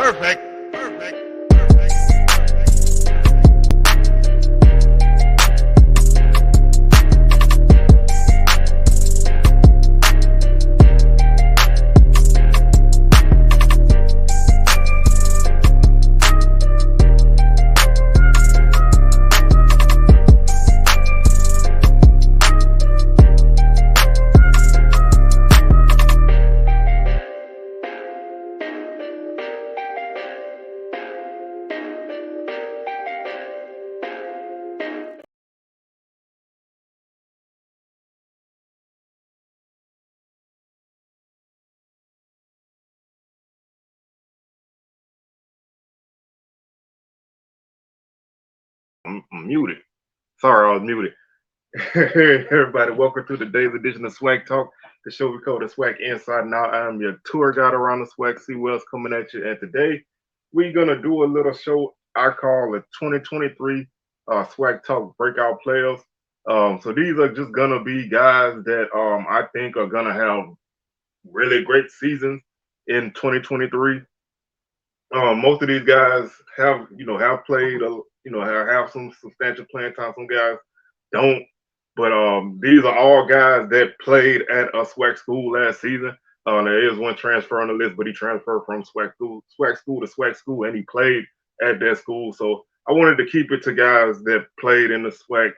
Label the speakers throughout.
Speaker 1: Perfect.
Speaker 2: I'm muted. Sorry, I was muted. Hey, everybody, welcome to today's edition of SWACTalk, the show we call the SWAC Inside and Out. I'm your tour guide around the SWAC. See what's coming at you. And today, we're going to do a little show I call the 2023 SWACTalk Breakout Players. So these are just going to be guys that I think are going to have really great seasons in 2023. Most of these guys have played have some substantial playing time. Some guys don't, but these are all guys that played at a SWAC school last season. There is one transfer on the list, but he transferred from SWAC school to SWAC school, and he played at that school. So I wanted to keep it to guys that played in the SWAC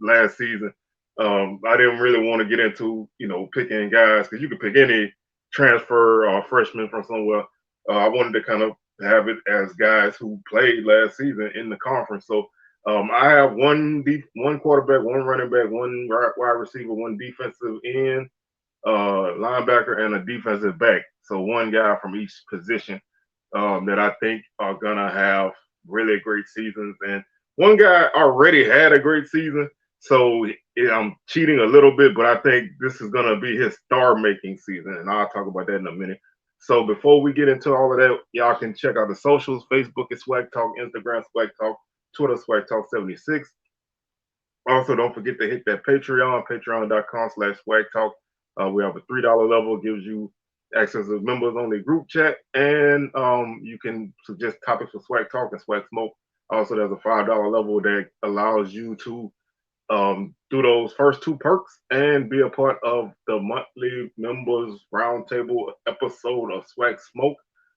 Speaker 2: last season. I didn't really want to get into picking guys because you could pick any transfer or freshman from somewhere. I wanted to kind of have it as guys who played last season in the conference. So I have one quarterback, one running back, one wide receiver, one defensive end, linebacker, and a defensive back. So one guy from each position that I think are gonna have really great seasons. And one guy already had a great season, so I'm cheating a little bit, but I think this is gonna be his star-making season, and I'll talk about that in a minute. So before we get into all of that, y'all can check out the socials. Facebook is SWACTalk, Instagram SWACTalk, Twitter SWACTalk76. Also, don't forget to hit that Patreon, patreon.com/SWACTalk. We have a $3 level, gives you access to members only group chat, and you can suggest topics for SWAC Talk and SWAC Smoke. Also, there's a $5 level that allows you to do those first two perks and be a part of the monthly members roundtable episode of SWAC Smoke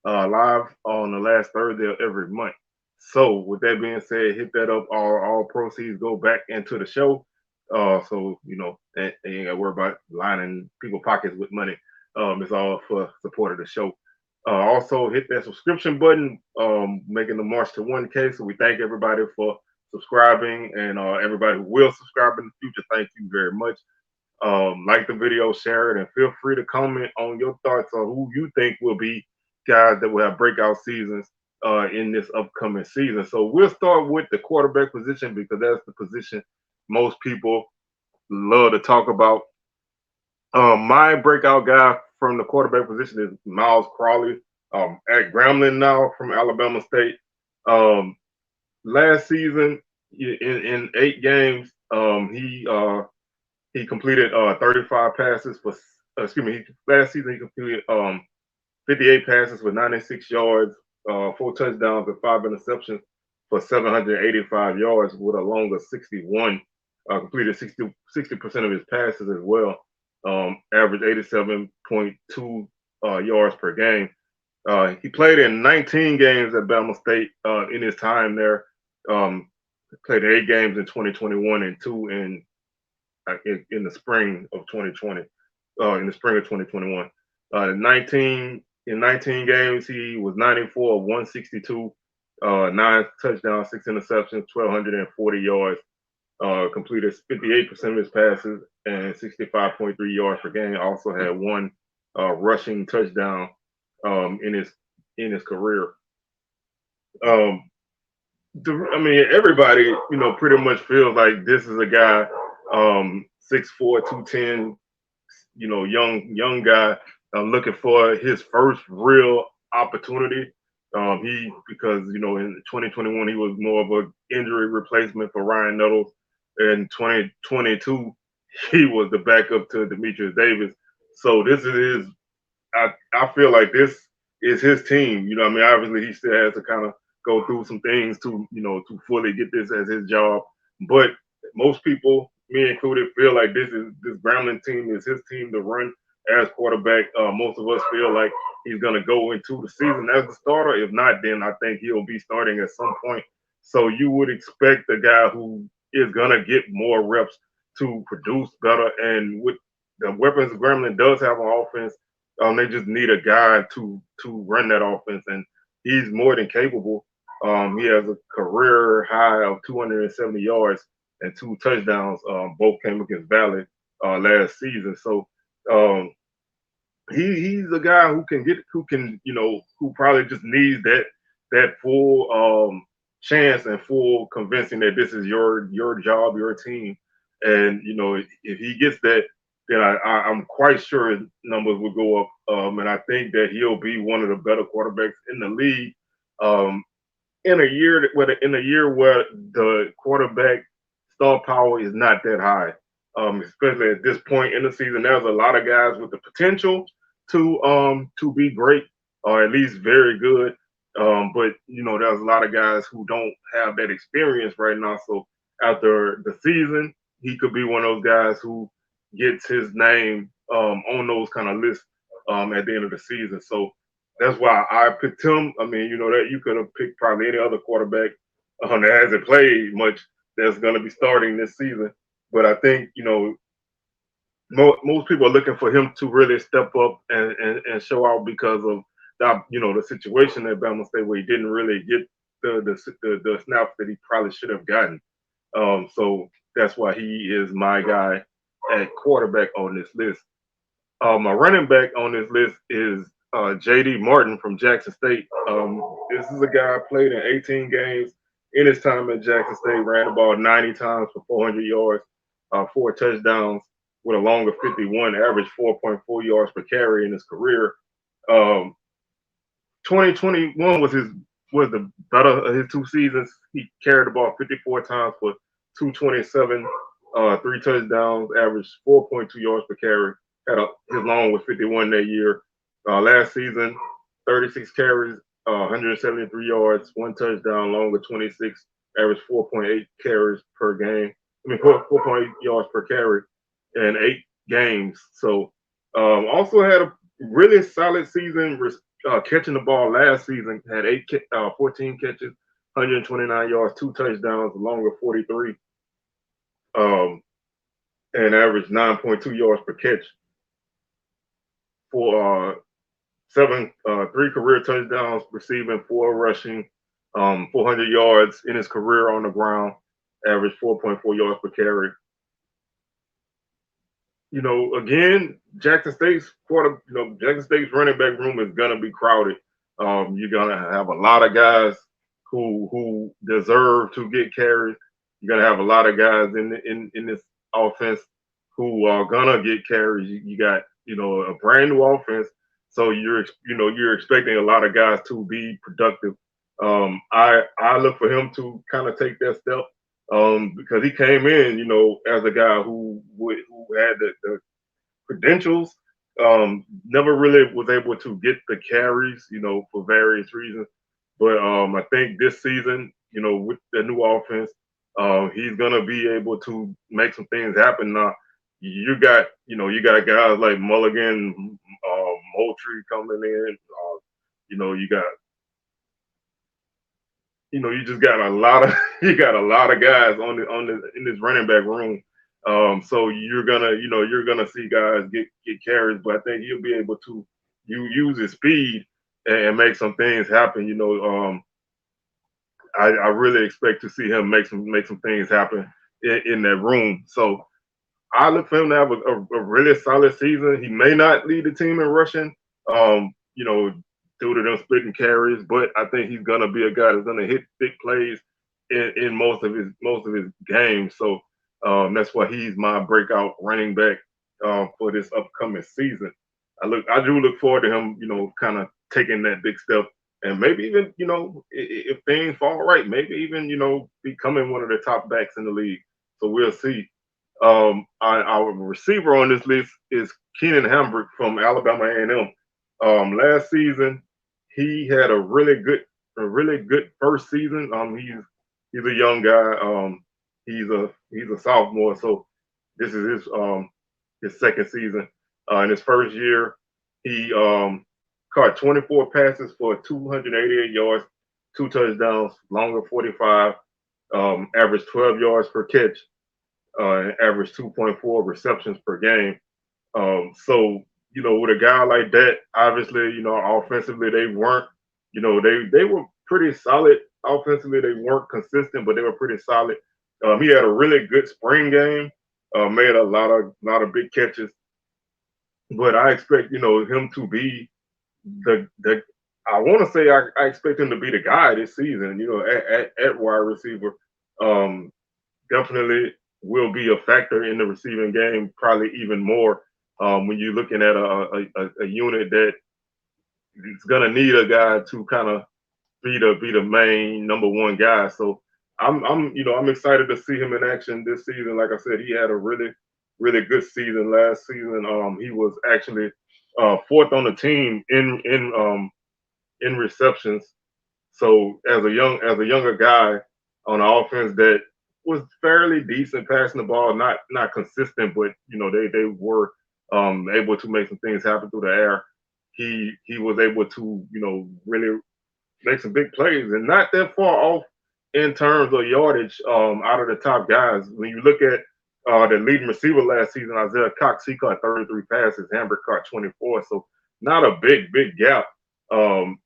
Speaker 2: live on the last Thursday of every month. So with that being said, hit that up. All proceeds go back into the show. So they ain't gotta worry about lining people's pockets with money. It's all for support of the show. Also hit that subscription button, making the march to 1K. So we thank everybody for subscribing, and everybody who will subscribe in the future, thank you very much. Like the video, share it, and feel free to comment on your thoughts on who you think will be guys that will have breakout seasons in this upcoming season. So we'll start with the quarterback position because that's the position most people love to talk about. My breakout guy from the quarterback position is Myles Crawley, at Grambling now from Alabama State. Last season, in 8 games, he completed 35 passes for. Last season he completed 58 passes for 96 yards, 4 touchdowns, and 5 interceptions for 785 yards with a long of 61. Completed 60% of his passes as well. Averaged 87.2 yards per game. He played in 19 games at Bama State in his time there. Played 8 games in 2021 and 2 in the spring of 2020. In the spring of 2021, in 19 games he was 94 of 162, 9 touchdowns, 6 interceptions, 1,240 yards. Completed 58% of his passes and 65.3 yards per game. Also had 1 rushing touchdown in his career. Everybody pretty much feels like this is a guy 6'4", 210, young guy looking for his first real opportunity. Because in 2021 he was more of an injury replacement for Ryan Nettles. In 2022 he was the backup to Demetrius Davis. So this is his. I feel like this is his team. You know, I mean, obviously he still has to kind of go through some things to, you know, to fully get this as his job. But most people, me included, feel like this Grambling team is his team to run as quarterback. Most of us feel like he's going to go into the season as the starter. If not, then I think he'll be starting at some point. So you would expect the guy who is going to get more reps to produce better. And with the weapons Grambling does have on offense, they just need a guy to run that offense, and he's more than capable. He has a career high of 270 yards and 2 touchdowns. Both came against Valley last season. So um, he's a guy who can who probably just needs that full chance and full convincing that this is your job, your team, and you know if he gets that, then I'm quite sure his numbers will go up. And I think that he'll be one of the better quarterbacks in the league. Um, in a year where the quarterback star power is not that high, especially at this point in the season, there's a lot of guys with the potential to be great or at least very good. But you know, there's a lot of guys who don't have that experience right now. So after the season, he could be one of those guys who gets his name on those kind of lists at the end of the season. So that's why I picked him. I mean, you know, that you could have picked probably any other quarterback that hasn't played much that's going to be starting this season. But I think, you know, most people are looking for him to really step up and show out because of that, you know, the situation at Bama State where he didn't really get the snaps that he probably should have gotten. So that's why he is my guy at quarterback on this list. My running back on this list is J.D. Martin from Jackson State. This is a guy played in 18 games in his time at Jackson State, ran the ball 90 times for 400 yards, 4 touchdowns with a long of 51, averaged 4.4 yards per carry in his career. 2021 was the better of his 2 seasons. He carried the ball 54 times for 227, 3 touchdowns, averaged 4.2 yards per carry. His long was 51 that year. Last season, 36 carries, 173 yards, 1 touchdown, long of 26, averaged 4.8 carries per game. 4.8 yards per carry in 8 games. So also had a really solid season catching the ball last season. Had 14 catches, 129 yards, 2 touchdowns, along with 43, and averaged 9.2 yards per catch for 3 career touchdowns, receiving, 4 rushing, 400 yards in his career on the ground, averaged 4.4 yards per carry. You know, again, Jackson State's running back room is gonna be crowded. You're gonna have a lot of guys who deserve to get carries. You're gonna have a lot of guys in this offense who are gonna get carries. You got, you know, a brand new offense, so you're expecting a lot of guys to be productive. I look for him to kind of take that step because he came in, you know, as a guy who had the credentials. Never really was able to get the carries, you know, for various reasons. But I think this season, you know, with the new offense, he's gonna be able to make some things happen. Now, you got guys like Mulligan, Moultrie coming in. You know, you just got a lot of guys in this running back room. So you're gonna see guys get carries, but I think he'll be able to use his speed and make some things happen. You know, I really expect to see him make some things happen in that room. So I look for him to have a really solid season. He may not lead the team in rushing, you know, due to them splitting carries, but I think he's gonna be a guy that's gonna hit big plays in most of his games. So that's why he's my breakout running back for this upcoming season. I do look forward to him, you know, kind of taking that big step and maybe even, you know, if things fall right, maybe even, you know, becoming one of the top backs in the league. So we'll see. Our receiver on this list is Keenan Hambrick from Alabama A&M. Last season, he had a really good first season. He's a young guy. He's a sophomore, so this is his second season. In his first year, he caught 24 passes for 288 yards, 2 touchdowns, longer 45, averaged 12 yards per catch, and averaged 2.4 receptions per game. So, with a guy like that, obviously, offensively they weren't, they were pretty solid offensively. They weren't consistent, but they were pretty solid. He had a really good spring game, made a lot of big catches. But I expect, him to be the I want to say I expect him to be the guy this season, at wide receiver. Um, Definitely will be a factor in the receiving game, probably even more when you're looking at a unit that is gonna need a guy to kind of be the main number one guy. So I'm excited to see him in action this season. Like I said, he had a really good season last season. He was actually fourth on the team in receptions. So as a younger guy on the offense that was fairly decent passing the ball, not consistent, but they were able to make some things happen through the air. He was able to really make some big plays and not that far off in terms of yardage out of the top guys. When you look at the leading receiver last season, Isaiah Cox, he caught 33 passes, Hambrick caught 24, so not a big gap. And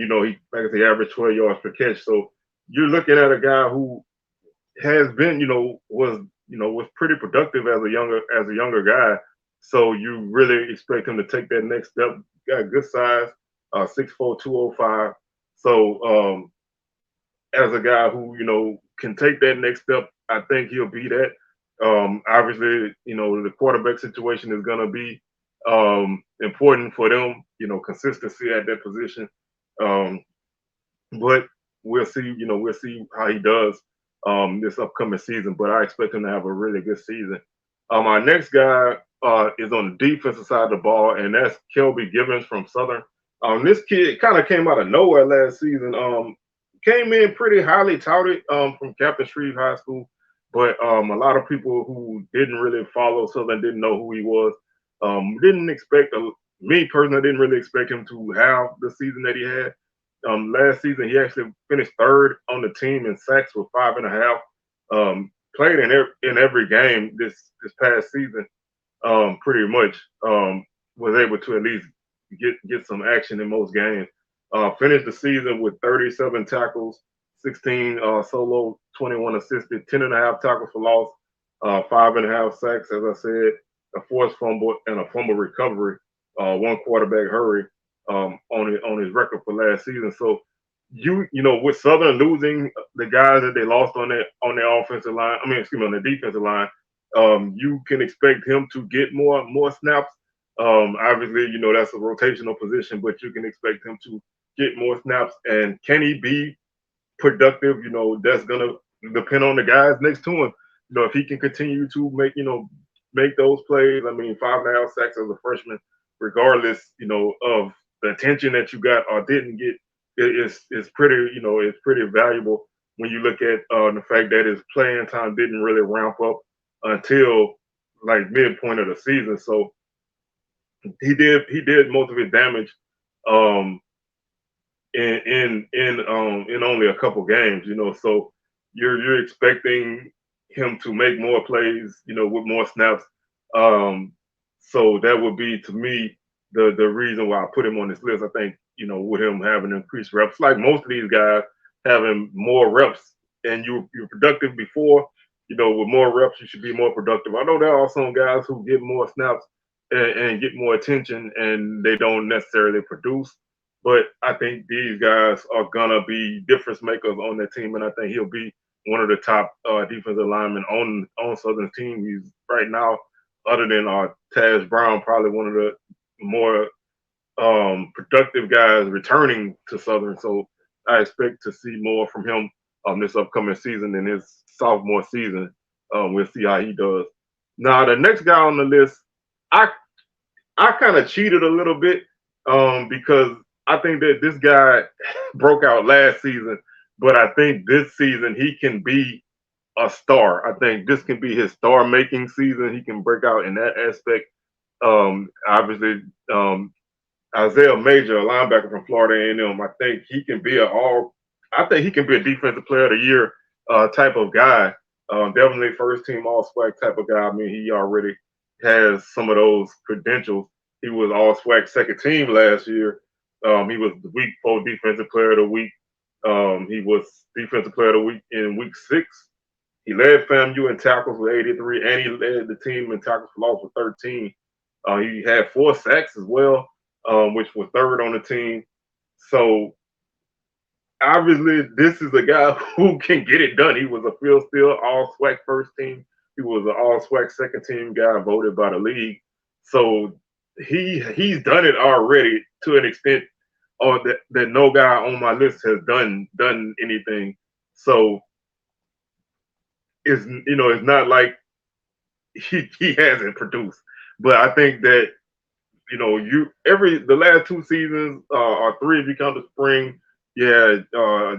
Speaker 2: he, like I say, averaged 12 yards per catch. So you're looking at a guy who has been, was pretty productive as a younger guy. So you really expect him to take that next step. Got a good size, 6'4", 205. So as a guy who can take that next step, I think he'll be that. Obviously, the quarterback situation is going to be important for them. Consistency at that position. But we'll see. We'll see how he does this upcoming season. But I expect him to have a really good season. Our next guy is on the defensive side of the ball, and that's Ckelby Givins from Southern. This kid kind of came out of nowhere last season. Came in pretty highly touted from Captain Shreve High School, but a lot of people who didn't really follow Southern didn't know who he was. Didn't expect me personally didn't really expect him to have the season that he had. Last season he actually finished third on the team in sacks with 5.5. Played in every game this past season. Pretty much was able to at least get some action in most games. Finished the season with 37 tackles, 16 solo, 21 assisted, 10.5 tackles for loss, 5.5 sacks, as I said, a forced fumble and a fumble recovery, one quarterback hurry on his record for last season. So with Southern losing the guys that they lost on their offensive line, on the defensive line, you can expect him to get more snaps. Obviously, that's a rotational position, but you can expect him to get more snaps. And can he be productive? That's gonna depend on the guys next to him. If he can continue to make those plays. 5.5 sacks as a freshman, regardless, of the attention that you got or didn't get, it's pretty valuable when you look at the fact that his playing time didn't really ramp up until like midpoint of the season. So he did most of his damage in only a couple games, so you're expecting him to make more plays, with more snaps. So that would be, to me, the reason why I put him on this list. I think, with him having increased reps, like most of these guys having more reps, and you're productive before, with more reps, you should be more productive. I know there are some guys who get more snaps and get more attention, and they don't necessarily produce. But I think these guys are gonna be difference makers on that team, and I think he'll be one of the top defensive linemen on Southern's team. He's right now, other than Taz Brown, probably one of the more productive guys returning to Southern. So I expect to see more from him this upcoming season than his sophomore season. We'll see how he does. Now, the next guy on the list, I kind of cheated a little bit because I think that this guy broke out last season, but I think this season he can be a star. I think this can be his star making season. He can break out in that aspect. Obviously, Isaiah Major, a linebacker from Florida A&M, I think he can be I think he can be a defensive player of the year type of guy. Definitely first team All SWAC type of guy. I mean, he already has some of those credentials. He was All SWAC second team last year. He was the Week 4 Defensive Player of the Week. He was Defensive Player of the Week in Week 6. He led FAMU in tackles with 83, and he led the team in tackles for loss with 13. He had 4 sacks as well, which was third on the team. So obviously, this is a guy who can get it done. He was a field steal All SWAC first team. He was an All SWAC second team guy voted by the league. So he's done it already to an extent that no guy on my list has done anything. So it's not like he hasn't produced. But I think that the last 2 seasons or 3 if you count the spring. Yeah,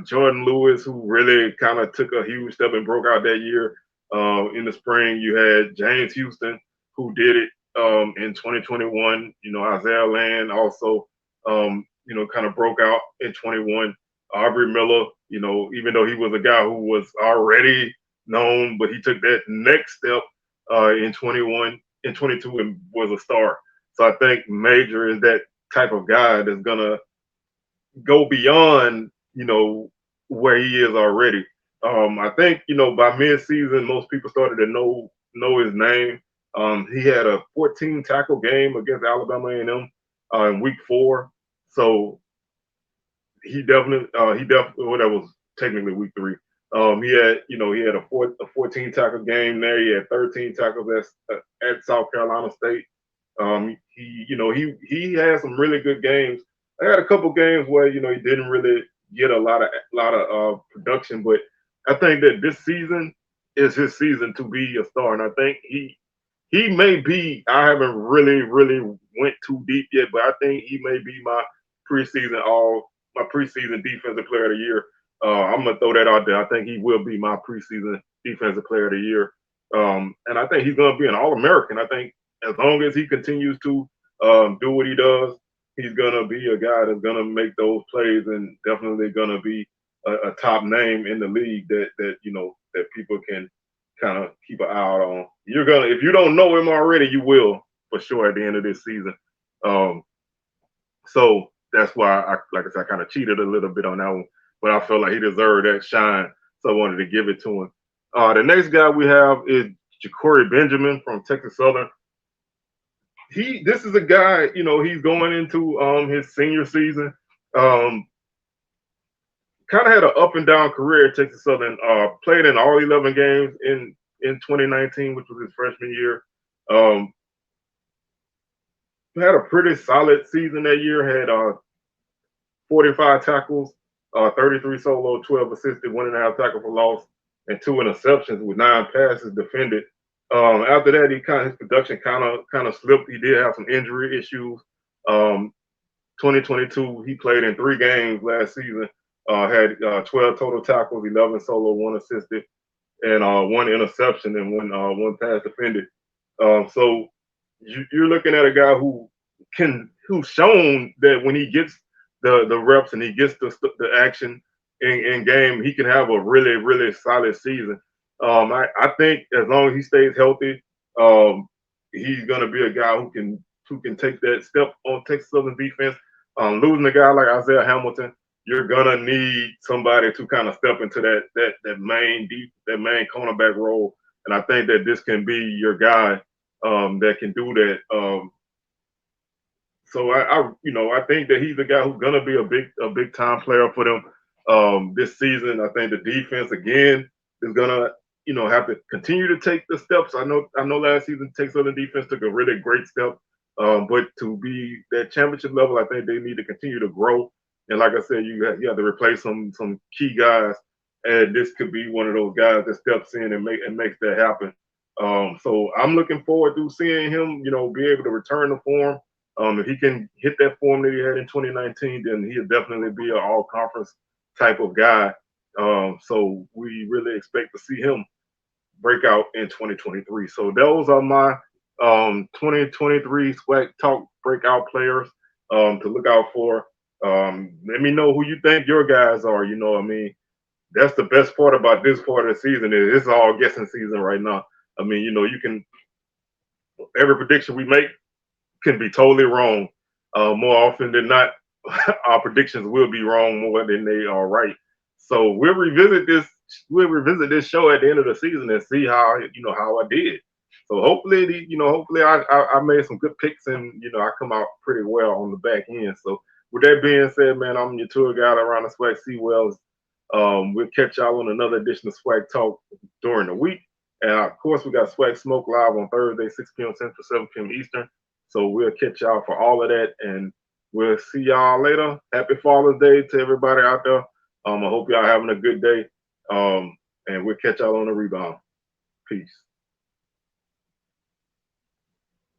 Speaker 2: Jordan Lewis, who really kind of took a huge step and broke out that year. In the spring, you had James Houston, who did it in 2021. Isaiah Land also, kind of broke out in 21. Aubrey Miller, even though he was a guy who was already known, but he took that next step in 21, in 22, and was a star. So I think Major is that type of guy that's gonna go beyond, where he is already. I think, by mid-season, most people started to know his name. He had a 14 tackle game against Alabama A&M in Week 4. So he definitely, well, that was technically Week 3. He had a 14 tackle game there. He had 13 tackles at South Carolina State. He had some really good games. I had a couple games where he didn't really get a lot of production, but I think that this season is his season to be a star, and I think he may be. I haven't really went too deep yet, but I think he may be my preseason defensive player of the year. I'm gonna throw that out there. I think he will be my preseason defensive player of the year, and I think he's gonna be an All-American. I think as long as he continues to do what he does, he's gonna be a guy that's gonna make those plays and definitely gonna be a top name in the league that people can kind of keep an eye out on. If you don't know him already, you will for sure at the end of this season. So that's why like I said, I kind of cheated a little bit on that one, but I felt like he deserved that shine, so I wanted to give it to him. The next guy we have is Ja'Cory Benjamin from Texas Southern. This is a guy, he's going into his senior season. Kind of had an up and down career at Texas Southern. Played in all 11 games in 2019, which was his freshman year. Had a pretty solid season that year. Had 45 tackles, 33 solo, 12 assisted, 1.5 tackle for loss, and 2 interceptions with 9 passes defended. After that, his production kind of slipped. He did have some injury issues. 2022, he played in 3 games last season. Had 12 total tackles, 11 solo, 1 assisted, and 1 interception and 1 pass defended. So you're looking at a guy who's shown that when he gets the reps and he gets the action in game, he can have a really solid season. I think as long as he stays healthy, he's gonna be a guy who can take that step on Texas Southern defense. Losing a guy like Isaiah Hamilton, you're gonna need somebody to kind of step into that main cornerback role, and I think that this can be your guy that can do that. So I think that he's the guy who's gonna be a big time player for them this season. I think the defense again is gonna have to continue to take the steps. I know last season Texas Southern defense took a really great step, but to be that championship level, I think they need to continue to grow. And like I said, you have to replace some key guys, and this could be one of those guys that steps in and makes that happen. So I'm looking forward to seeing him, be able to return the form If he can hit that form that he had in 2019, then he'll definitely be an all-conference type of guy. So we really expect to see him break out in 2023. So those are my 2023 SWAC Talk breakout players to look out for. Let me know who you think your guys are. You know what I mean? That's the best part about this part of the season is it's all guessing season right now. I mean, you know, you can every prediction we make can be totally wrong. More often than not, our predictions will be wrong more than they are right. So we'll revisit this. We'll revisit this show at the end of the season and see how how I did. So hopefully, hopefully I made some good picks and I come out pretty well on the back end. So with that being said, man, I'm your tour guide around the SWAC Seawells. We'll catch y'all on another edition of SWAC Talk during the week. And of course, we got SWAC Smoke live on Thursday, 6 p.m. Central, 7 p.m. Eastern. So we'll catch y'all for all of that. And we'll see y'all later. Happy Father's Day to everybody out there. I hope y'all having a good day. And we'll catch y'all on the rebound. Peace.